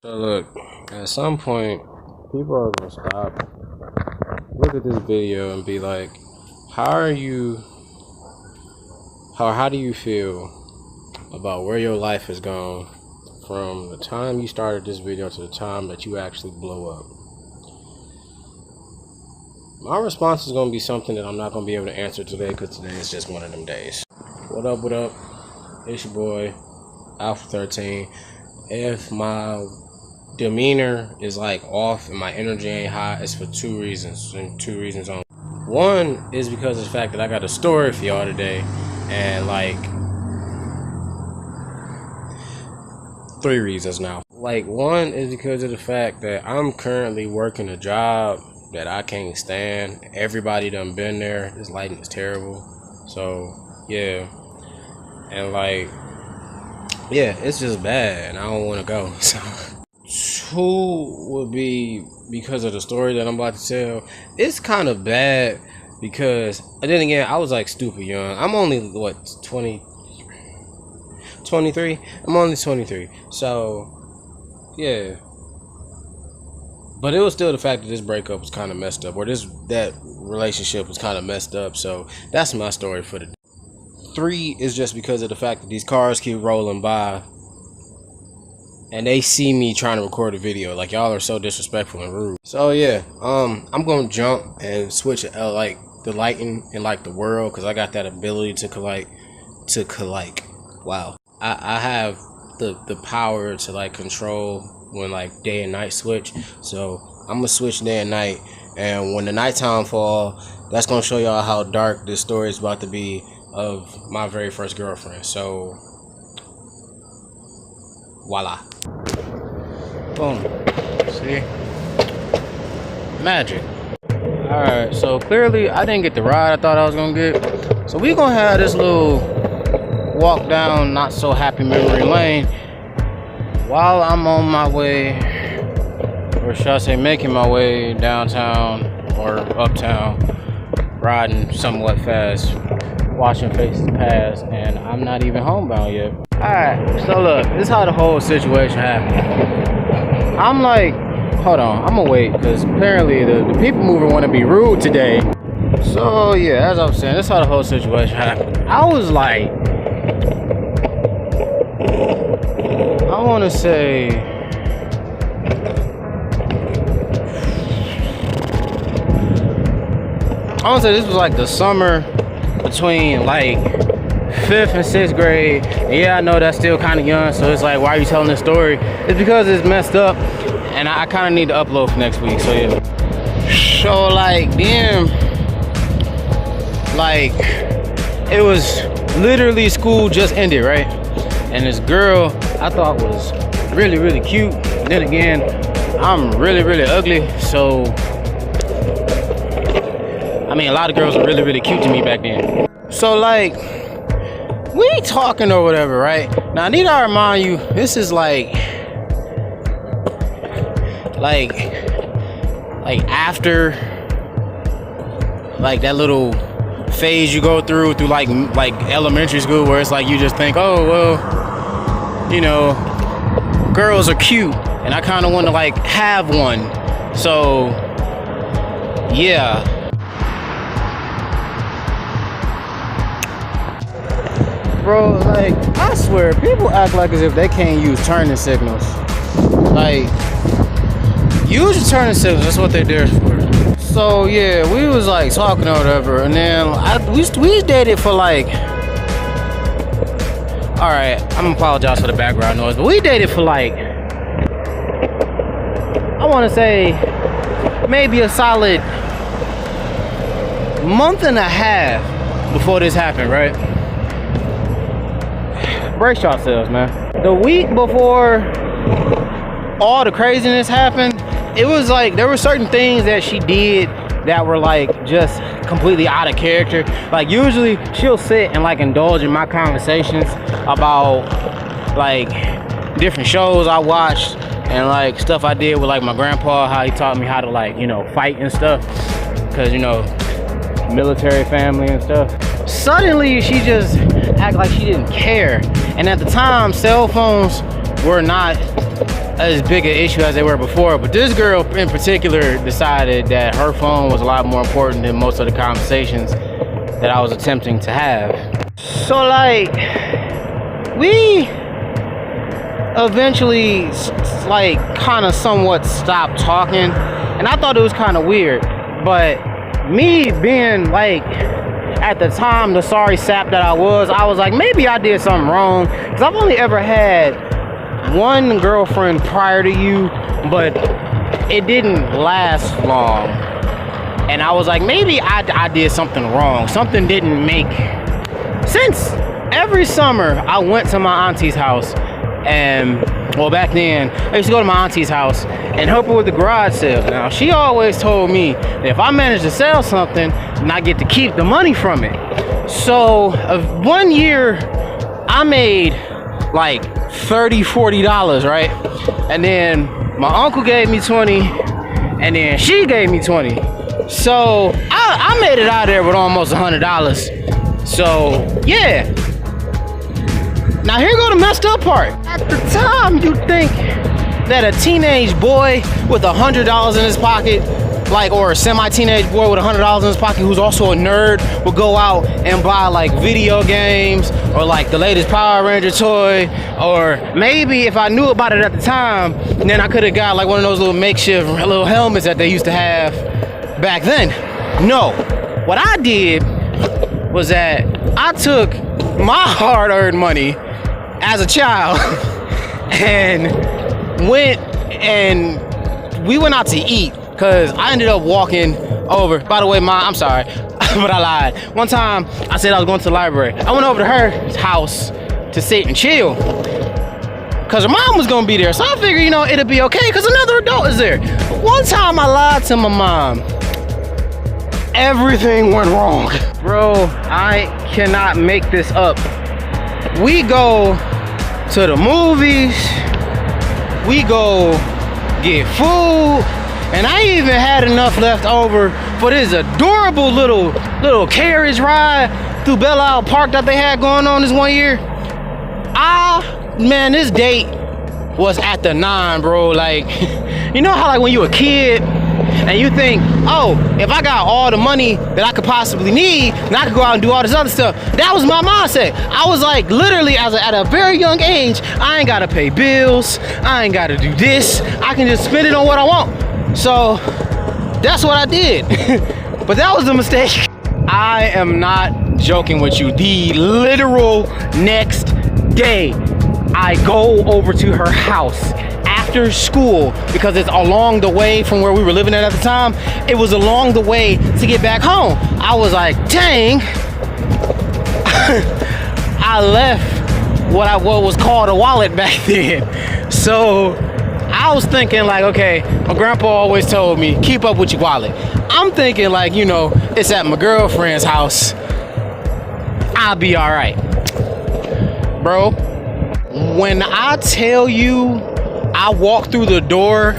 So look, at some point, people are gonna stop, look at this video and be like, how do you feel about where your life has gone from the time you started this video to the time that you actually blow up? My response is gonna be something that I'm not gonna be able to answer today, because today is just one of them days. What up, what up? It's your boy, Alpha 13. If my demeanor is like off and my energy ain't high, it's for two reasons, and two reasons only. One is because of the fact that I got a story for y'all today, and like three reasons now. Like, one is because of the fact that I'm currently working a job that I can't stand. Everybody done been there. This lighting is terrible. So yeah, and like, yeah, it's just bad and I don't want to go. So two would be because of the story that I'm about to tell. It's kind of bad because, and then again, I was like stupid young. I'm only what, 23? I'm only 23. So yeah, but it was still the fact that this breakup was kind of messed up, or that relationship was kind of messed up. So that's my story for the day. Three is just because of the fact that these cars keep rolling by and they see me trying to record a video. Like, y'all are so disrespectful and rude. So yeah, I'm gonna jump and switch like the lighting in like the world, because I got that ability to wow, I have the power to like control when like day and night switch. So I'm gonna switch day and night, and when the nighttime fall, that's gonna show y'all how dark this story is about to be of my very first girlfriend. So voila, boom, see, magic. All right, so clearly I didn't get the ride I thought I was gonna get, so we gonna have this little walk down not so happy memory lane while I'm on my way, or should I say making my way downtown or uptown, riding somewhat fast, watching faces pass, and I'm not even homebound yet. Alright, so look, this is how the whole situation happened. I'm like, hold on, I'm gonna wait, because apparently the people mover want to be rude today. So yeah, as I was saying, this is how the whole situation happened. I was like, I want to say, this was like the summer between like 5th and 6th grade. And yeah, I know that's still kind of young, so it's like, why are you telling this story? It's because it's messed up and I kind of need to upload for next week. So yeah, so like then, like, it was literally school just ended, right? And this girl I thought was really, really cute. Then again, I'm really, really ugly, so I mean, a lot of girls were really, really cute to me back then. So like, we talking or whatever, right? Now I need to remind you, this is like after like that little phase you go through like elementary school, where it's like you just think, oh well, you know, girls are cute and I kind of want to like have one. So yeah, bro, like, I swear, people act like as if they can't use turning signals. Like, use your turning signals, that's what they're there for. So yeah, we was like talking or whatever, and then we dated for like, alright, I'm gonna apologize for the background noise, but we dated for like, I want to say maybe a solid month and a half before this happened, right? Brace yourselves, man. The week before all the craziness happened, it was like there were certain things that she did that were like just completely out of character. Like, usually she'll sit and like indulge in my conversations about like different shows I watched and like stuff I did with like my grandpa, how he taught me how to, like, you know, fight and stuff, because, you know, military family and stuff. Suddenly she just acted like she didn't care. And at the time, cell phones were not as big an issue as they were before, but this girl in particular decided that her phone was a lot more important than most of the conversations that I was attempting to have. So like, we eventually like kind of somewhat stopped talking, and I thought it was kind of weird, but me being like, at the time, the sorry sap that I was like, maybe I did something wrong, because I've only ever had one girlfriend prior to you, but it didn't last long, and I was like, maybe I did something wrong, something didn't make sense. Every summer I went to my auntie's house, and well, back then I used to go to my auntie's house and help her with the garage sales. Now she always told me that if I managed to sell something, then I get to keep the money from it. So one year I made like $30-40, right? And then my uncle gave me 20, and then she gave me 20. So I made it out of there with almost $100. So yeah. Now here go the messed up part. At the time, you think that a teenage boy with $100 in his pocket, like, or a semi-teenage boy with $100 in his pocket who's also a nerd, would go out and buy like video games or like the latest Power Ranger toy, or maybe if I knew about it at the time, then I could have got like one of those little makeshift little helmets that they used to have back then. No, what I did was that I took my hard-earned money as a child and we went out to eat, because I ended up walking over. By the way, I'm sorry, but I lied. One time I said I was going to the library. I went over to her house to sit and chill, because her mom was gonna be there. So I figured, you know, it'd be okay because another adult is there. One time I lied to my mom. Everything went wrong. Bro, I cannot make this up. We go to the movies, we go get food, and I even had enough left over for this adorable little carriage ride through Belle Isle Park that they had going on this one year. Man, this date was at the 9, bro. Like, you know how like when you a kid and you think, oh, if I got all the money that I could possibly need, then I could go out and do all this other stuff. That was my mindset. I was like, literally, at a very young age, I ain't gotta pay bills, I ain't gotta do this, I can just spend it on what I want. So that's what I did. But that was a mistake. I am not joking with you. The literal next day, I go over to her house after school, because it's along the way from where we were living at the time. It was along the way to get back home. I was like, dang. I left what was called a wallet back then. So I was thinking like, okay, my grandpa always told me, keep up with your wallet. I'm thinking like, you know, it's at my girlfriend's house, I'll be all right. Bro, when I tell you I walked through the door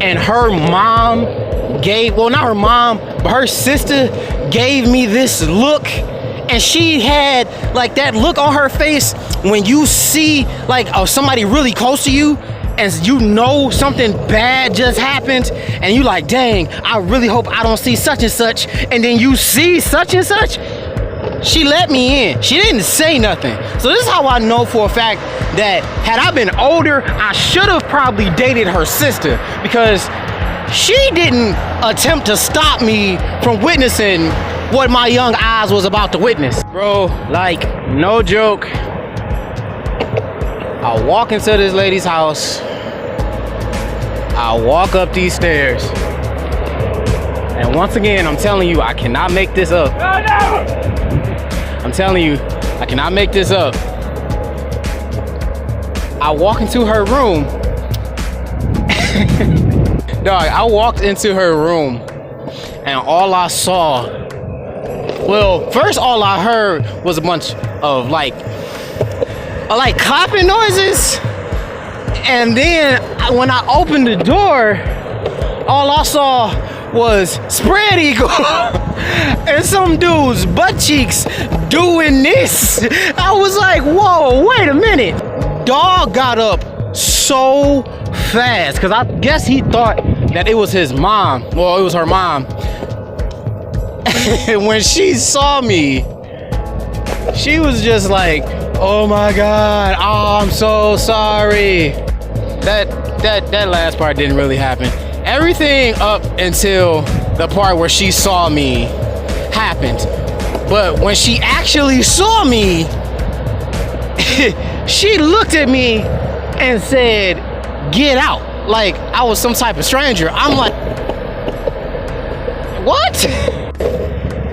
and her mom not her mom, but her sister gave me this look, and she had like that look on her face when you see like somebody really close to you and you know something bad just happened, and you like, dang, I really hope I don't see such and such, and then you see such and such. She let me in. She didn't say nothing. So this is how I know for a fact that had I been older, I should have probably dated her sister, because she didn't attempt to stop me from witnessing what my young eyes was about to witness. Bro, like, no joke. I walk into this lady's house. I walk up these stairs. And once again, I'm telling you, I cannot make this up. I'm telling you, I cannot make this up. I walk into her room. Dog, I walked into her room and all I saw, well, first all I heard was a bunch of like clapping noises. And then when I opened the door, all I saw was spread eagle and some dude's butt cheeks doing this. I was like, whoa, wait a minute. Dog got up so fast because I guess he thought that it was his mom. Well, it was her mom. And when she saw me, she was just like, oh my God, oh, I'm so sorry. That last part didn't really happen. Everything up until the part where she saw me happened. But when she actually saw me, she looked at me and said, get out. Like I was some type of stranger. I'm like, what?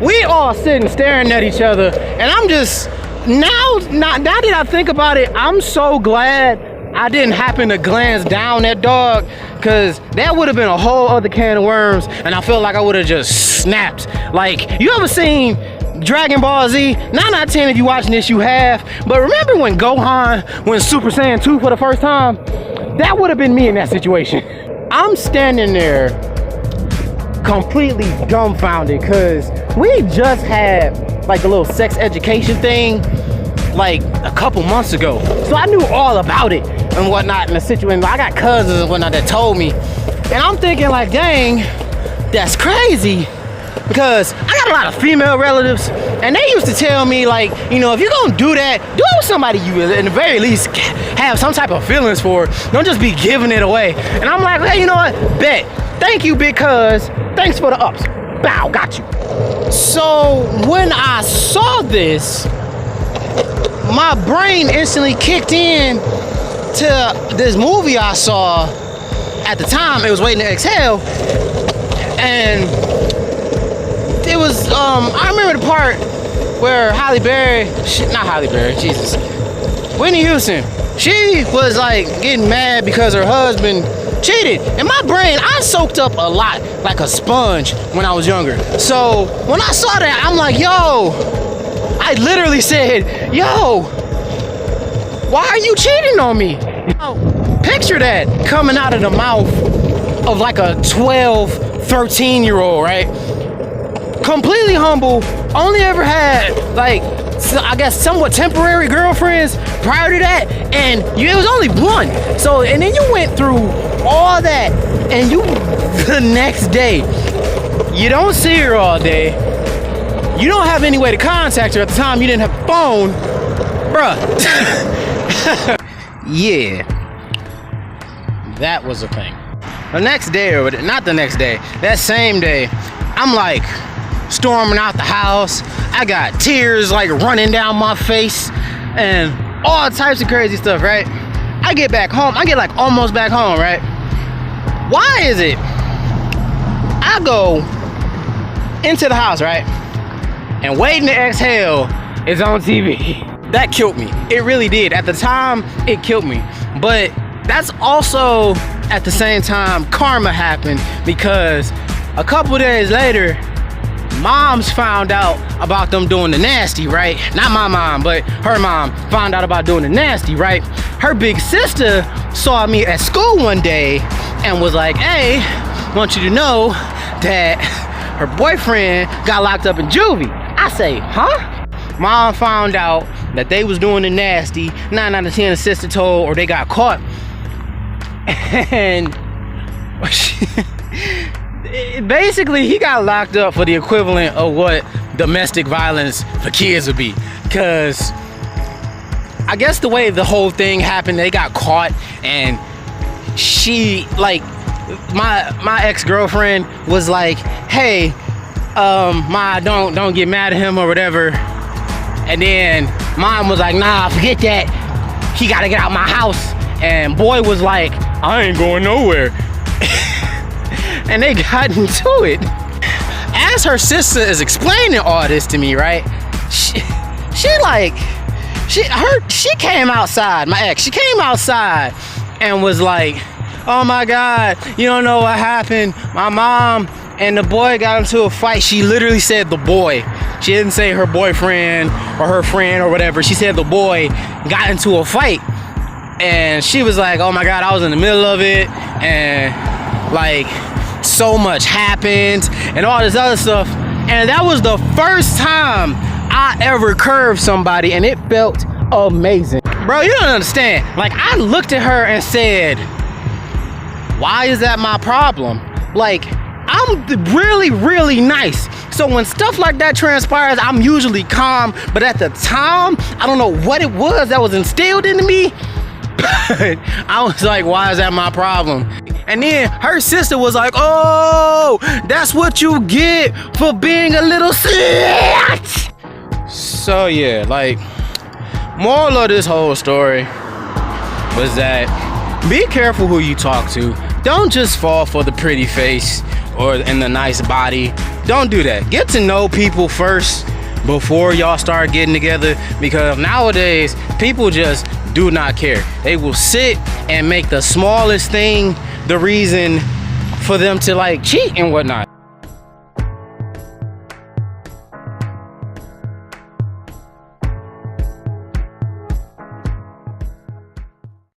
We all sitting staring at each other, and I'm just, now that I think about it, I'm so glad I didn't happen to glance down at dog, because that would have been a whole other can of worms, and I feel like I would have just snapped. Like, you ever seen Dragon Ball Z? 9 out of 10 if you watching this, you have. But remember when Gohan went Super Saiyan 2 for the first time? That would have been me in that situation. I'm standing there completely dumbfounded because we just had like a little sex education thing like a couple months ago. So I knew all about it and whatnot in the situation. I got cousins and whatnot that told me. And I'm thinking like, dang, that's crazy. Because I got a lot of female relatives, and they used to tell me, like, you know, if you're gonna do that, do it with somebody you, at the very least, have some type of feelings for. Don't just be giving it away. And I'm like, hey, you know what? Bet. Thank you, because thanks for the ups. Bow, got you. So when I saw this, my brain instantly kicked in to this movie I saw at the time. It was Waiting to Exhale, and it was, I remember the part where Whitney Houston, she was like getting mad because her husband cheated. In my brain, I soaked up a lot like a sponge when I was younger. So when I saw that, I'm like, yo, I literally said, yo, why are you cheating on me? Now, picture that coming out of the mouth of like a 12, 13-year-old, right? Completely humble, only ever had like, I guess, somewhat temporary girlfriends prior to that, and it was only one. So, and then you went through all that, and you, the next day, you don't see her all day, you don't have any way to contact her. At the time, you didn't have a phone, bruh. Yeah, that was a thing. The next day, or not the next day, that same day, I'm like storming out the house. I got tears like running down my face and all types of crazy stuff, right? I get back home, I get like almost back home, right? Why is it I go into the house, right? And Waiting to Exhale is on TV. That killed me. It really did. At the time, it killed me. But that's also, at the same time, karma happened, because a couple days later, moms found out about them doing the nasty, right? Not my mom, but her mom found out about doing the nasty, right? Her big sister saw me at school one day and was like, hey, I want you to know that her boyfriend got locked up in juvie. I say, huh? Mom found out that they was doing the nasty. 9 out of 10 the sister told, or they got caught. And basically, he got locked up for the equivalent of what domestic violence for kids would be. Because I guess the way the whole thing happened, they got caught, and she, like, my ex-girlfriend was like, hey, Ma, don't get mad at him or whatever. And then mom was like, nah, forget that. He gotta get out my house. And boy was like, I ain't going nowhere. And they got into it. As her sister is explaining all this to me, right? She came outside, my ex, she came outside and was like, oh my God, you don't know what happened. My mom and the boy got into a fight. She literally said the boy. She didn't say her boyfriend or her friend or whatever. She said the boy got into a fight. And she was like, oh my God, I was in the middle of it. And like, so much happened and all this other stuff. And that was the first time I ever curved somebody, and it felt amazing. Bro, you don't understand. Like, I looked at her and said, Why is that my problem? Like, I'm really, really nice. So when stuff like that transpires, I'm usually calm. But at the time, I don't know what it was that was instilled into me. I was like, why is that my problem? And then her sister was like, oh, that's what you get for being a little slut. So yeah, like, moral of this whole story was that be careful who you talk to. Don't just fall for the pretty face or in the nice body. Don't do that. Get to know people first before y'all start getting together, because nowadays people just do not care. They will sit and make the smallest thing the reason for them to like cheat and whatnot.